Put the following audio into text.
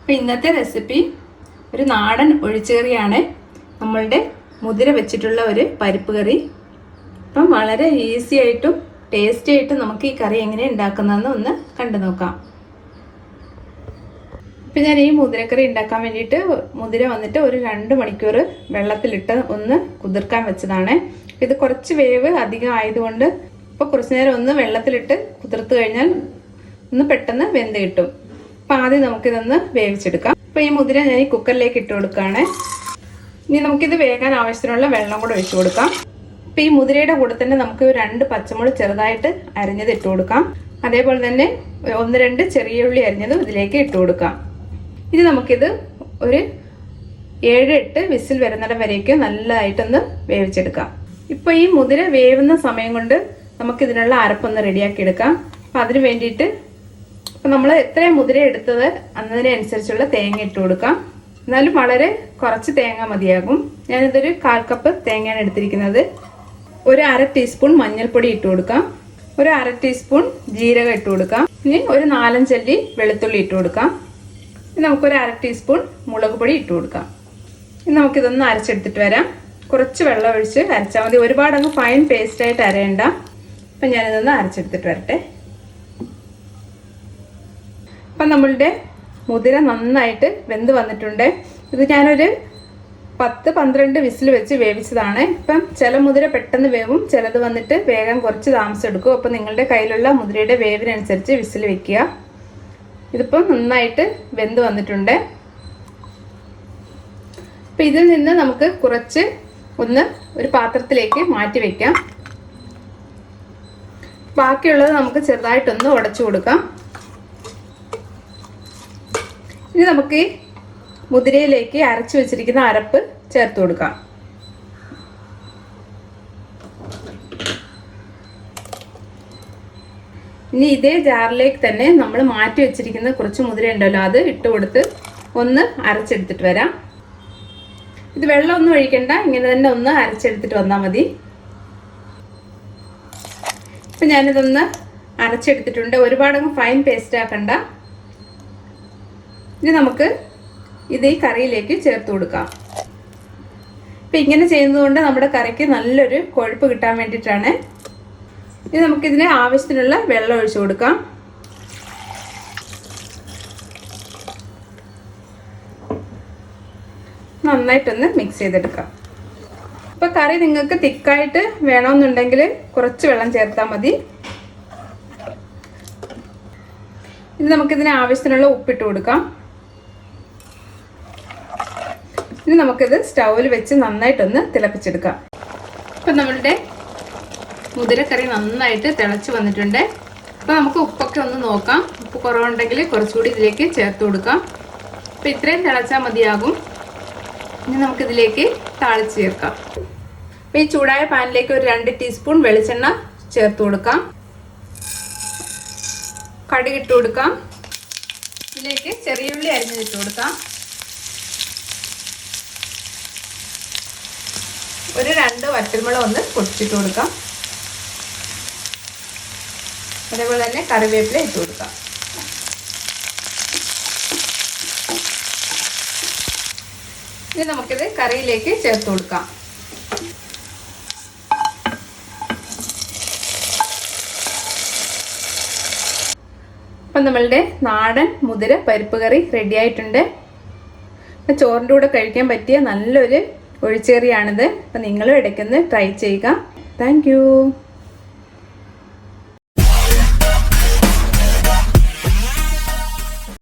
അപ്പോൾ ഇന്നത്തെ റെസിപ്പി ഒരു നാടൻ ഒഴിച്ചുകറിയാണ്. നമ്മളുടെ മുതിര വെച്ചിട്ടുള്ള ഒരു പരിപ്പ് കറി. അപ്പം വളരെ ഈസി ആയിട്ടും ടേസ്റ്റി ആയിട്ടും നമുക്ക് ഈ കറി എങ്ങനെ ഉണ്ടാക്കുന്നതെന്ന് ഒന്ന് കണ്ടു നോക്കാം. ഇപ്പം ഞാൻ ഈ മുതിരക്കറി ഉണ്ടാക്കാൻ വേണ്ടിയിട്ട് മുതിര വന്നിട്ട് ഒരു 2 മണിക്കൂർ വെള്ളത്തിലിട്ട് ഒന്ന് കുതിർക്കാൻ വെച്ചതാണ്. ഇത് കുറച്ച് വേവ് അധികം ആയതുകൊണ്ട് ഇപ്പോൾ കുറച്ച് നേരം ഒന്ന് വെള്ളത്തിലിട്ട് കുതിർത്ത് കഴിഞ്ഞാൽ ഒന്ന് പെട്ടെന്ന് വെന്ത് കിട്ടും. അപ്പം ആദ്യം നമുക്കിതൊന്ന് വേവിച്ചെടുക്കാം. അപ്പോൾ ഈ മുതിര ഞാൻ ഈ കുക്കറിലേക്ക് ഇട്ട് കൊടുക്കുകയാണ്. ഇനി നമുക്കിത് വേകാൻ ആവശ്യത്തിനുള്ള വെള്ളം കൂടെ ഒഴിച്ചു കൊടുക്കാം. അപ്പോൾ ഈ മുതിരയുടെ കൂടെ തന്നെ നമുക്ക് 2 പച്ചമുളക് ചെറുതായിട്ട് അരിഞ്ഞത് ഇട്ട് കൊടുക്കാം. അതേപോലെ തന്നെ 1-2 ചെറിയ ഉള്ളി അരിഞ്ഞതും ഇതിലേക്ക് ഇട്ട് കൊടുക്കാം. ഇനി നമുക്കിത് ഒരു 7-8 വിസിൽ വരുന്നിടം വരേക്ക് നല്ലതായിട്ടൊന്ന് വേവിച്ചെടുക്കാം. ഇപ്പോൾ ഈ മുതിര വേവുന്ന സമയം കൊണ്ട് നമുക്കിതിനുള്ള അരപ്പൊന്ന് റെഡിയാക്കി എടുക്കാം. അപ്പം അതിന് വേണ്ടിയിട്ട് ഇപ്പം നമ്മൾ എത്രയും മുതിര എടുത്തത് അതിനനുസരിച്ചുള്ള തേങ്ങ ഇട്ട് കൊടുക്കാം. എന്നാലും വളരെ കുറച്ച് തേങ്ങ മതിയാകും. ഞാനിതൊരു 1/4 കപ്പ് തേങ്ങയാണ് എടുത്തിരിക്കുന്നത്. ഒരു 1/2 ടീസ്പൂൺ മഞ്ഞൾപ്പൊടി ഇട്ട് കൊടുക്കാം. ഒരു 1/2 ടീസ്പൂൺ ജീരകം ഇട്ട് കൊടുക്കാം. ഇനി ഒരു 4-5 അല്ലി വെളുത്തുള്ളി ഇട്ട് കൊടുക്കാം. ഇനി നമുക്കൊരു 1/2 ടീസ്പൂൺ മുളക് പൊടി ഇട്ട് കൊടുക്കാം. ഇനി നമുക്കിതൊന്ന് അരച്ചെടുത്തിട്ട് വരാം. കുറച്ച് വെള്ളം ഒഴിച്ച് അരച്ചാൽ മതി. ഒരുപാട് അങ്ങ് ഫൈൻ പേസ്റ്റായിട്ട് അരയണ്ട. അപ്പം ഞാനിതൊന്ന് അരച്ചെടുത്തിട്ട് വരട്ടെ. അപ്പം നമ്മളുടെ മുതിര നന്നായിട്ട് വെന്ത് വന്നിട്ടുണ്ട്. ഇത് ഞാനൊരു 10-12 വിസിൽ വെച്ച് വേവിച്ചതാണ്. ഇപ്പം ചില മുതിര പെട്ടെന്ന് വേവും, ചിലത് വന്നിട്ട് വേഗം കുറച്ച് താമസം എടുക്കും. അപ്പം നിങ്ങളുടെ കയ്യിലുള്ള മുതിരയുടെ വേവിനനുസരിച്ച് വിസിൽ വെക്കുക. ഇതിപ്പം നന്നായിട്ട് വെന്ത് വന്നിട്ടുണ്ട്. അപ്പം ഇതിൽ നിന്ന് നമുക്ക് കുറച്ച് ഒരു പാത്രത്തിലേക്ക് മാറ്റി വയ്ക്കാം. ബാക്കിയുള്ളത് നമുക്ക് ചെറുതായിട്ടൊന്ന് ഉടച്ചു കൊടുക്കാം. ഇനി നമുക്ക് ഈ മുതിരയിലേക്ക് അരച്ചു വെച്ചിരിക്കുന്ന അരപ്പ് ചേർത്ത് കൊടുക്കാം. ഇനി ഇതേ ജാറിലേക്ക് തന്നെ നമ്മൾ മാറ്റി വെച്ചിരിക്കുന്ന കുറച്ച് മുതിര ഉണ്ടല്ലോ, അത് ഇട്ട് കൊടുത്ത് ഒന്ന് അരച്ചെടുത്തിട്ട് വരാം. ഇത് വെള്ളമൊന്നും ഒഴിക്കണ്ട, ഇങ്ങനെ തന്നെ ഒന്ന് അരച്ചെടുത്തിട്ട് വന്നാൽ മതി. ഇപ്പം ഞാനിതൊന്ന് അരച്ചെടുത്തിട്ടുണ്ട്. ഒരുപാടങ്ങ് ഫൈൻ പേസ്റ്റ് ആക്കണ്ട. ഇനി നമുക്ക് ഇത് ഈ കറിയിലേക്ക് ചേർത്ത് കൊടുക്കാം. ഇപ്പം ഇങ്ങനെ ചെയ്യുന്നതുകൊണ്ട് നമ്മുടെ കറിക്ക് നല്ലൊരു കൊഴുപ്പ് കിട്ടാൻ വേണ്ടിയിട്ടാണ്. ഇനി നമുക്കിതിന് ആവശ്യത്തിനുള്ള വെള്ളം ഒഴിച്ചു കൊടുക്കാം. നന്നായിട്ടൊന്ന് മിക്സ് ചെയ്തെടുക്കാം. ഇപ്പോൾ കറി നിങ്ങൾക്ക് തിക്കായിട്ട് വേണമെന്നുണ്ടെങ്കിൽ കുറച്ച് വെള്ളം ചേർത്താൽ മതി. ഇനി നമുക്കിതിന് ആവശ്യത്തിനുള്ള ഉപ്പിട്ട് കൊടുക്കാം. ഇനി നമുക്കിത് സ്റ്റൗവിൽ വെച്ച് നന്നായിട്ടൊന്ന് തിളപ്പിച്ചെടുക്കാം. ഇപ്പം നമ്മളുടെ മുതിരക്കറി നന്നായിട്ട് തിളച്ച് വന്നിട്ടുണ്ട്. അപ്പോൾ നമുക്ക് ഉപ്പൊക്കെ ഒന്ന് നോക്കാം. ഉപ്പ് കുറവുണ്ടെങ്കിൽ കുറച്ചുകൂടി ഇതിലേക്ക് ചേർത്ത് കൊടുക്കാം. അപ്പോൾ ഇത്രയും തിളച്ചാൽ മതിയാകും. ഇനി നമുക്കിതിലേക്ക് താളിച്ച് ചേർക്കാം. അപ്പോൾ ഈ ചൂടായ പാനിലേക്ക് ഒരു 2 ടീസ്പൂൺ വെളിച്ചെണ്ണ ചേർത്ത് കൊടുക്കാം. കടുക് ഇട്ട് കൊടുക്കാം. ഇതിലേക്ക് ചെറിയ ഉള്ളി അരിഞ്ഞിട്ട് കൊടുക്കാം. ഒരു 2 വറ്റൽമുളക് ഒന്ന് പൊടിച്ചിട്ട് കൊടുക്കാം. അതേപോലെ തന്നെ കറിവേപ്പില ഇട്ട് കൊടുക്കാം. ഇനി നമുക്കിത് കറിയിലേക്ക് ചേർത്ത് കൊടുക്കാം. അപ്പം നമ്മളുടെ നാടൻ മുതിര പരിപ്പ് കറി റെഡി ആയിട്ടുണ്ട്. അപ്പം ചോറിൻ്റെ കൂടെ കഴിക്കാൻ പറ്റിയ നല്ലൊരു ഒഴിച്ചുകറിയാണിത്. അപ്പം നിങ്ങളും ഇടയ്ക്കൊന്ന് ട്രൈ ചെയ്യുക. Thank you.